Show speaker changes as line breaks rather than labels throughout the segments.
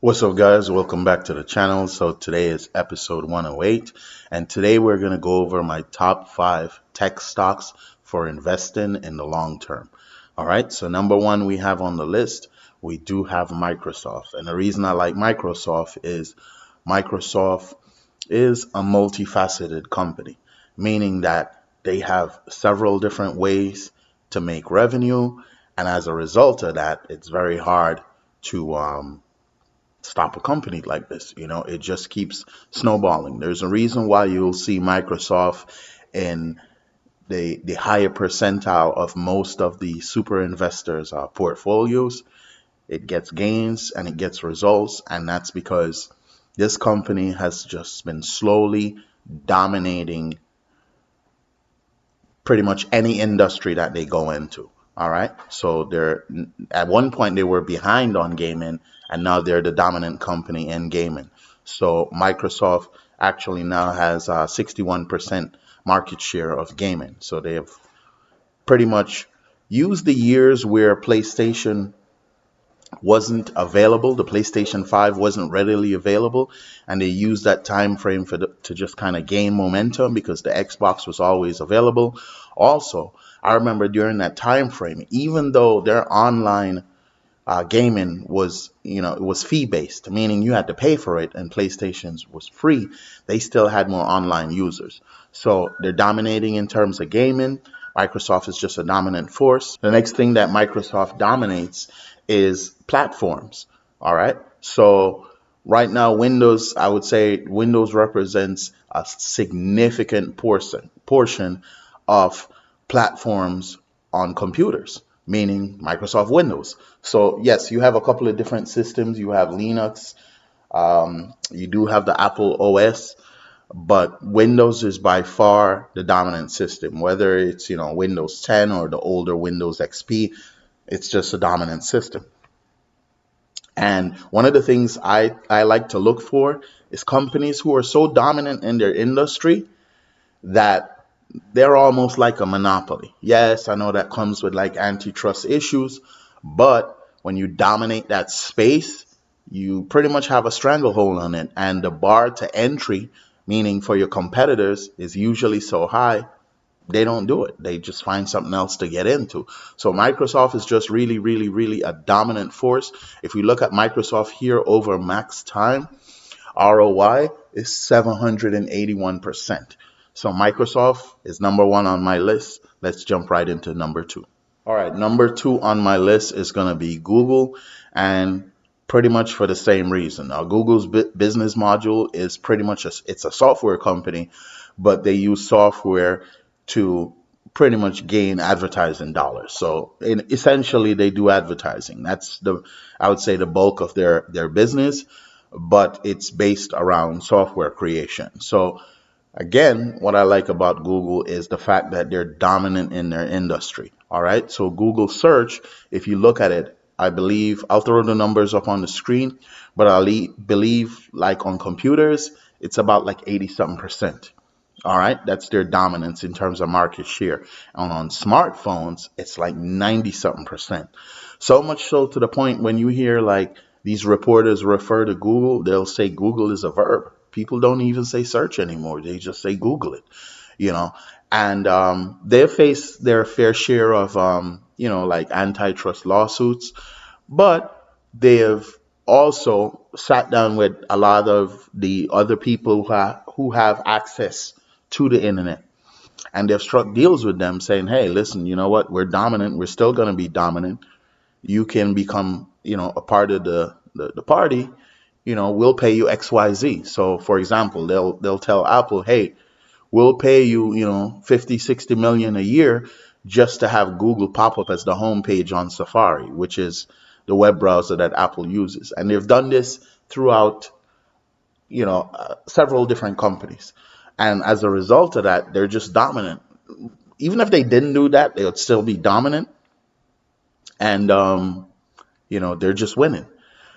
What's up, guys? Welcome back to the channel. So today is episode 108, and today we're going to go over my top 5 tech stocks for investing in the long term. All right, so number one we have on the list, we do have Microsoft. And the reason I like Microsoft is a multifaceted company, meaning that they have several different ways to make revenue. And as a result of that, it's very hard to stop a company like this. It just keeps snowballing. There's a reason why you'll see Microsoft in the higher percentile of most of the super investors' portfolios. It gets gains and it gets results, and that's because this company has just been slowly dominating pretty much any industry that they go into. All right. So they're at one point they were behind on gaming, and now they're the dominant company in gaming. So Microsoft actually now has 61% market share of gaming. So they have pretty much used the years where PlayStation wasn't available, the PlayStation 5 wasn't readily available, and they used that time frame to just kind of gain momentum because the Xbox was always available. Also, I remember during that time frame, even though their online gaming was, it was fee based, meaning you had to pay for it, and PlayStation's was free, they still had more online users. So they're dominating in terms of gaming. Microsoft is just a dominant force. The next thing that Microsoft dominates is platforms. All right. So right now, Windows, I would say Windows represents a significant portion of platforms on computers, meaning Microsoft Windows. So yes, you have a couple of different systems. You have Linux, you do have the Apple OS, but Windows is by far the dominant system. Whether it's Windows 10 or the older Windows XP, it's just a dominant system. And one of the things I like to look for is companies who are so dominant in their industry that they're almost like a monopoly. Yes, I know that comes with like antitrust issues, but when you dominate that space, you pretty much have a stranglehold on it. And the bar to entry, meaning for your competitors, is usually so high, they don't do it. They just find something else to get into. So Microsoft is just really, really, really a dominant force. If we look at Microsoft here over max time, ROI is 781%. So Microsoft is number one on my list. Let's jump right into number two. All right, number two on my list is going to be Google, and pretty much for the same reason. Now, Google's business module is pretty much it's a software company, but they use software to pretty much gain advertising dollars. So essentially, they do advertising. That's I would say the bulk of their business, but it's based around software creation. So again, what I like about Google is the fact that they're dominant in their industry. All right. So Google search, if you look at it, I believe I'll throw the numbers up on the screen, but believe like on computers, it's about like 80 something percent. All right. That's their dominance in terms of market share. And on smartphones, it's like 90 something percent. So much so to the point when you hear like these reporters refer to Google, they'll say Google is a verb. People don't even say search anymore. They just say Google it, you know. And they face their fair share of, like antitrust lawsuits, but they have also sat down with a lot of the other people who have access to the internet, and they've struck deals with them saying, hey, listen, you know what? We're dominant. We're still going to be dominant. You can become, a part of the party. We'll pay you XYZ. So for example, they'll tell Apple, hey, we'll pay you, 50, 60 million a year just to have Google pop up as the homepage on Safari, which is the web browser that Apple uses. And they've done this throughout, several different companies. And as a result of that, they're just dominant. Even if they didn't do that, they would still be dominant. And, they're just winning.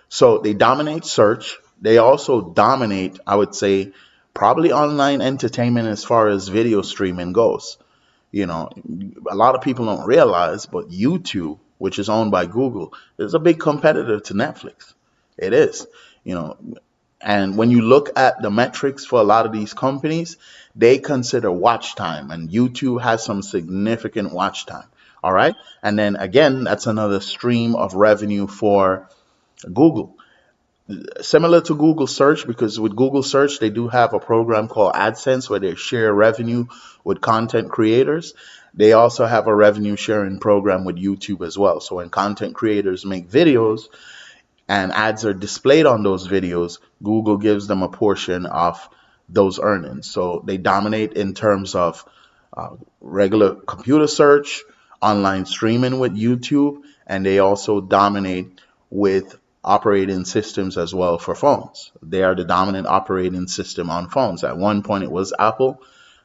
So they dominate search. They also dominate, I would say, probably online entertainment as far as video streaming goes. A lot of people don't realize, but YouTube, which is owned by Google, is a big competitor to Netflix. It is. you know. And when you look at the metrics for a lot of these companies, they consider watch time, and YouTube has some significant watch time. All right. And then again, that's another stream of revenue for Google. Similar to Google search, because with Google search, they do have a program called AdSense where they share revenue with content creators. They also have a revenue sharing program with YouTube as well. So when content creators make videos, and ads are displayed on those videos, Google gives them a portion of those earnings. So they dominate in terms of regular computer search, online streaming with YouTube, and they also dominate with operating systems as well for phones. They are the dominant operating system on phones. At one point, it was Apple.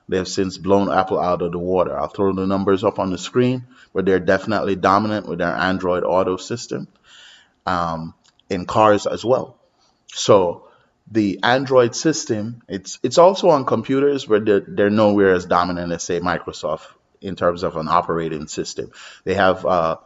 They have since blown Apple out of the water. I'll throw the numbers up on the screen, but they're definitely dominant with their Android Auto system. In cars as well. So the Android system, it's also on computers, but they're nowhere as dominant as say Microsoft in terms of an operating system. They have a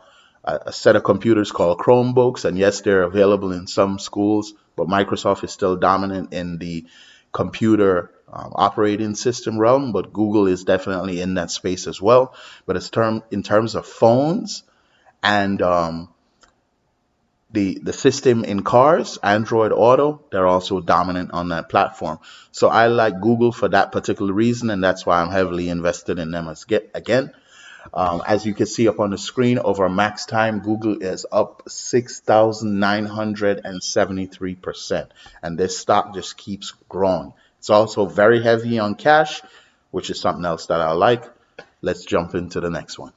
set of computers called Chromebooks, and yes, they're available in some schools, but Microsoft is still dominant in the computer operating system realm. But Google is definitely in that space as well. But in terms of phones and the system in cars, Android Auto, they're also dominant on that platform. So I like Google for that particular reason, and that's why I'm heavily invested in them again. As you can see up on the screen, over max time, Google is up 6,973%, and this stock just keeps growing. It's also very heavy on cash, which is something else that I like. Let's jump into the next one.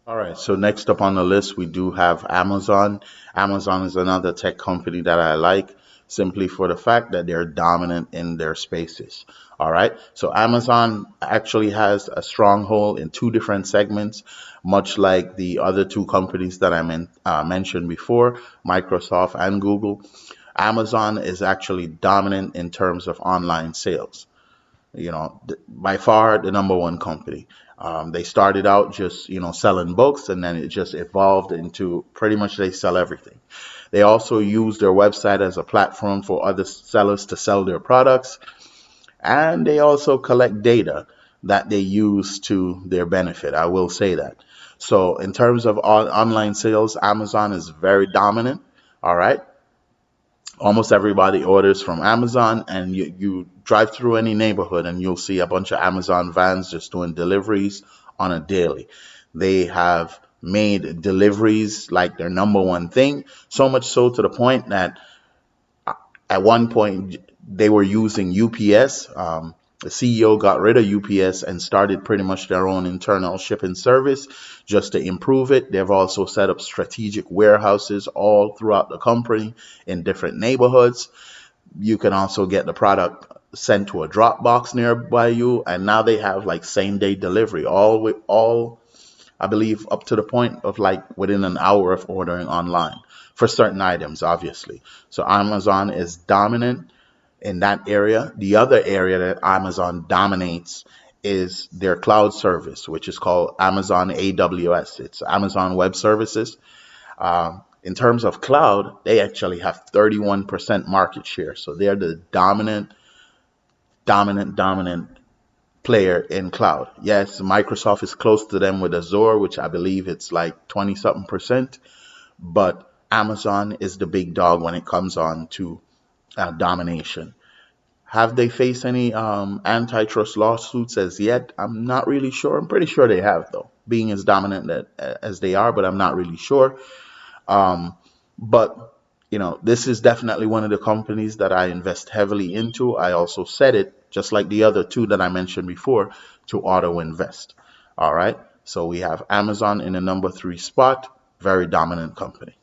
All right, so next up on the list, we do have Amazon. Amazon is another tech company that I like simply for the fact that they're dominant in their spaces. All right, so Amazon actually has a stronghold in two different segments, much like the other two companies that I mentioned before, Microsoft and Google. Amazon is actually dominant in terms of online sales, by far the number one company. They started out just, selling books, and then it just evolved into pretty much they sell everything. They also use their website as a platform for other sellers to sell their products, and they also collect data that they use to their benefit. I will say that. So in terms of online sales, Amazon is very dominant. All right. Almost everybody orders from Amazon, and you drive through any neighborhood and you'll see a bunch of Amazon vans just doing deliveries on a daily. They have made deliveries like their number one thing, so much so to the point that at one point they were using UPS. The CEO got rid of UPS and started pretty much their own internal shipping service just to improve it. They've also set up strategic warehouses all throughout the company in different neighborhoods. You can also get the product sent to a drop box nearby you, and now they have like same day delivery, all I believe up to the point of like within an hour of ordering online for certain items, obviously. So Amazon is dominant in that area. The other area that Amazon dominates is their cloud service, which is called Amazon AWS. It's Amazon Web Services. In terms of cloud, they actually have 31% market share. So they're the dominant player in cloud. Yes, Microsoft is close to them with Azure, which I believe it's like 20 something percent, but Amazon is the big dog when it comes on to domination. Have they faced any antitrust lawsuits as yet? I'm not really sure. I'm pretty sure they have, though, being as dominant as they are, but I'm not really sure. But, this is definitely one of the companies that I invest heavily into. I also set it, just like the other two that I mentioned before, to auto invest. All right. So we have Amazon in the number 3 spot, very dominant company.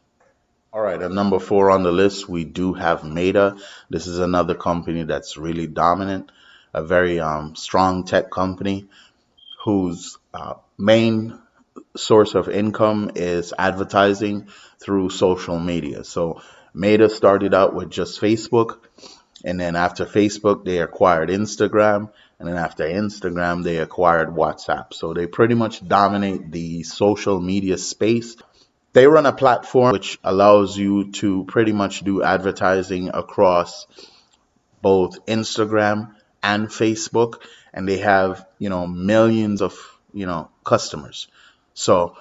All right, at number 4 on the list, we do have Meta. This is another company that's really dominant, a very strong tech company whose main source of income is advertising through social media. So Meta started out with just Facebook, and then after Facebook, they acquired Instagram, and then after Instagram, they acquired WhatsApp. So they pretty much dominate the social media space. They run a platform which allows you to pretty much do advertising across both Instagram and Facebook, and they have, millions of, customers. So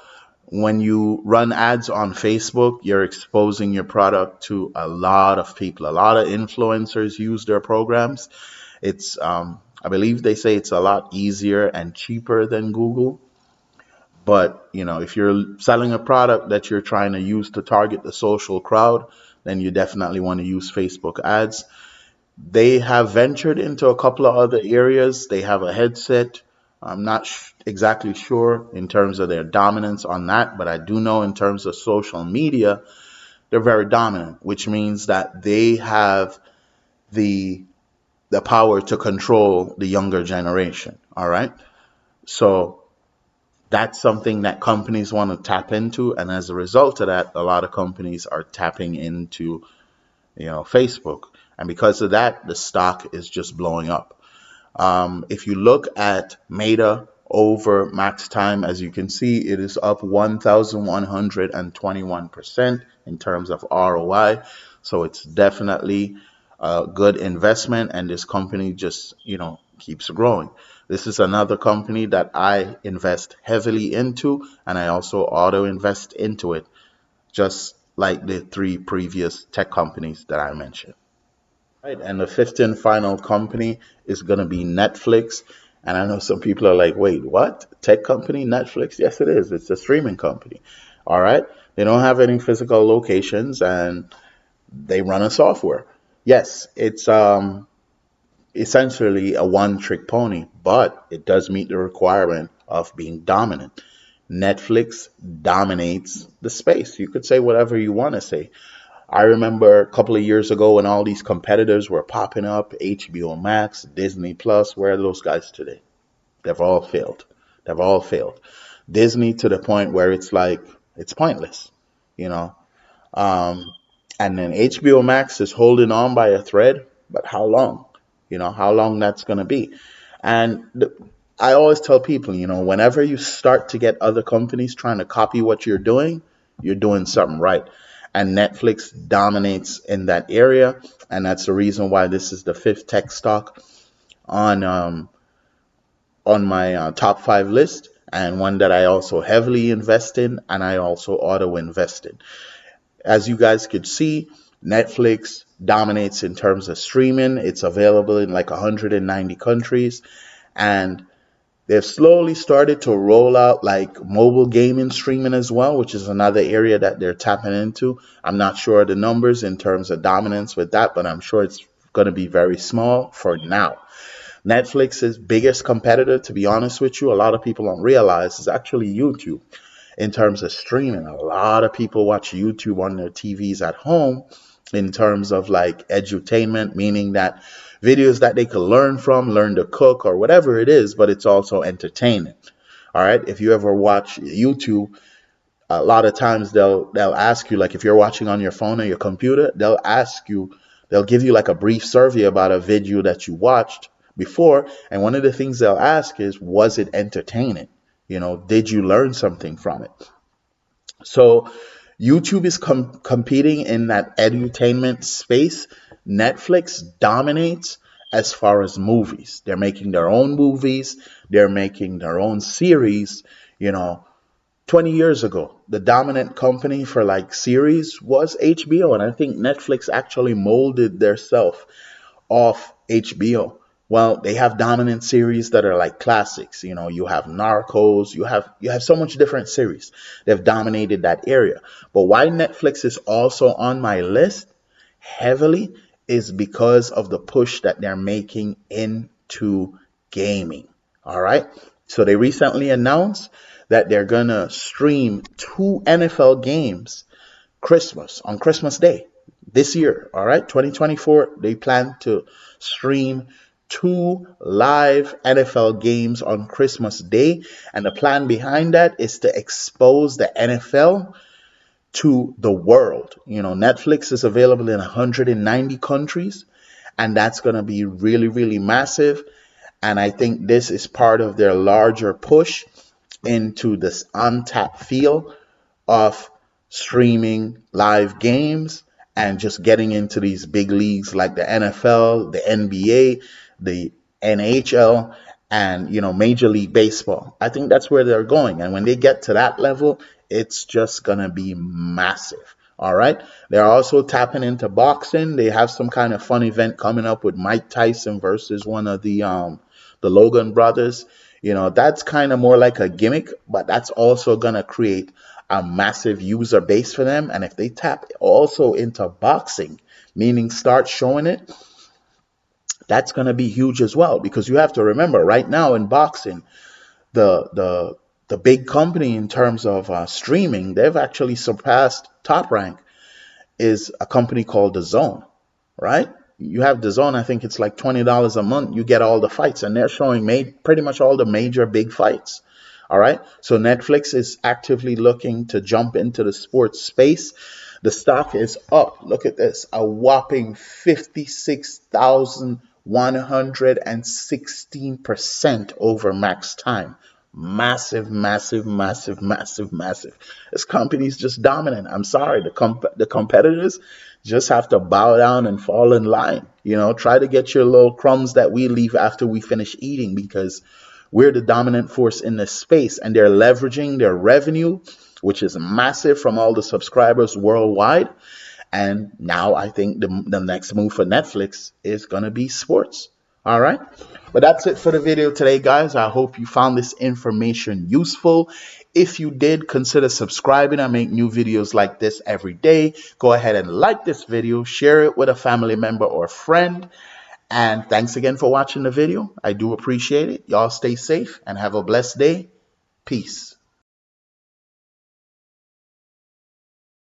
when you run ads on Facebook, you're exposing your product to a lot of people. A lot of influencers use their programs. I believe they say it's a lot easier and cheaper than Google. But, if you're selling a product that you're trying to use to target the social crowd, then you definitely want to use Facebook ads. They have ventured into a couple of other areas. They have a headset. I'm not exactly sure in terms of their dominance on that, but I do know in terms of social media, they're very dominant, which means that they have the the power to control the younger generation. All right. So that's something that companies want to tap into. And as a result of that, a lot of companies are tapping into, Facebook. And because of that, the stock is just blowing up. If you look at Meta over max time, as you can see, it is up 1,121% in terms of ROI. So it's definitely a good investment, and this company just, keeps growing. This is another company that I invest heavily into, and I also auto invest into it, just like the three previous tech companies that I mentioned. Right, and the fifth and final company is going to be Netflix. And I know some people are like, wait, what? Tech company, Netflix? Yes, it is. It's a streaming company. All right. They don't have any physical locations and they run a software. Yes, it's essentially a one trick pony, but it does meet the requirement of being dominant. Netflix dominates the space. You could say whatever you want to say. I remember a couple of years ago when all these competitors were popping up, HBO Max, Disney Plus. Where are those guys today? They've all failed. They've all failed. Disney to the point where it's like it's pointless, you know. Um, and then HBO Max is holding on by a thread, but how long? How long that's going to be. And I always tell people, whenever you start to get other companies trying to copy what you're doing something right. And Netflix dominates in that area. And that's the reason why this is the fifth tech stock on my top five list, and one that I also heavily invest in and I also auto invest in. As you guys could see, Netflix dominates in terms of streaming. It's available in like 190 countries. And they've slowly started to roll out like mobile gaming streaming as well, which is another area that they're tapping into. I'm not sure of the numbers in terms of dominance with that, but I'm sure it's going to be very small for now. Netflix's biggest competitor, to be honest with you, a lot of people don't realize, is actually YouTube in terms of streaming. A lot of people watch YouTube on their TVs at home in terms of like edutainment, meaning that videos that they could learn from, learn to cook or whatever it is, but it's also entertainment. All right. If you ever watch YouTube, a lot of times they'll ask you, like if you're watching on your phone or your computer, they'll give you like a brief survey about a video that you watched before, and one of the things they'll ask is, was it entertaining? Did you learn something from it? So YouTube is competing in that edutainment space. Netflix dominates as far as movies. They're making their own movies, they're making their own series. You know, 20 years ago, the dominant company for like series was HBO, and I think Netflix actually molded their self off HBO. Well, they have dominant series that are like classics. You have Narcos, you have so much different series. They've dominated that area. But why Netflix is also on my list heavily is because of the push that they're making into gaming. All right. So they recently announced that they're gonna stream two NFL games on Christmas Day this year. All right, 2024, they plan to stream two live NFL games on Christmas Day. And the plan behind that is to expose the NFL to the world. Netflix is available in 190 countries, and that's going to be really, really massive. And I think this is part of their larger push into this untapped field of streaming live games and just getting into these big leagues like the NFL, the NBA, the NHL, and Major League Baseball. I think that's where they're going. And when they get to that level, it's just gonna be massive. All right. They're also tapping into boxing. They have some kind of fun event coming up with Mike Tyson versus one of the Logan brothers. That's kind of more like a gimmick, but that's also gonna create a massive user base for them. And if they tap also into boxing, meaning start showing it, that's going to be huge as well. Because you have to remember, right now in boxing, the big company in terms of streaming, they've actually surpassed Top Rank, is a company called The Zone, right? You have The Zone, I think it's like $20 a month. You get all the fights, and they're showing pretty much all the major big fights. All right. So Netflix is actively looking to jump into the sports space. The stock is up. Look at this, a whopping 56,116% over max time. Massive, massive, massive, massive, massive. This company's just dominant. I'm sorry, the competitors just have to bow down and fall in line. Try to get your little crumbs that we leave after we finish eating, because we're the dominant force in this space, and they're leveraging their revenue, which is massive from all the subscribers worldwide. And now I think the next move for Netflix is going to be sports. All right. But that's it for the video today, guys. I hope you found this information useful. If you did, consider subscribing. I make new videos like this every day. Go ahead and like this video, share it with a family member or friend. And thanks again for watching the video. I do appreciate it. Y'all stay safe and have a blessed day. Peace.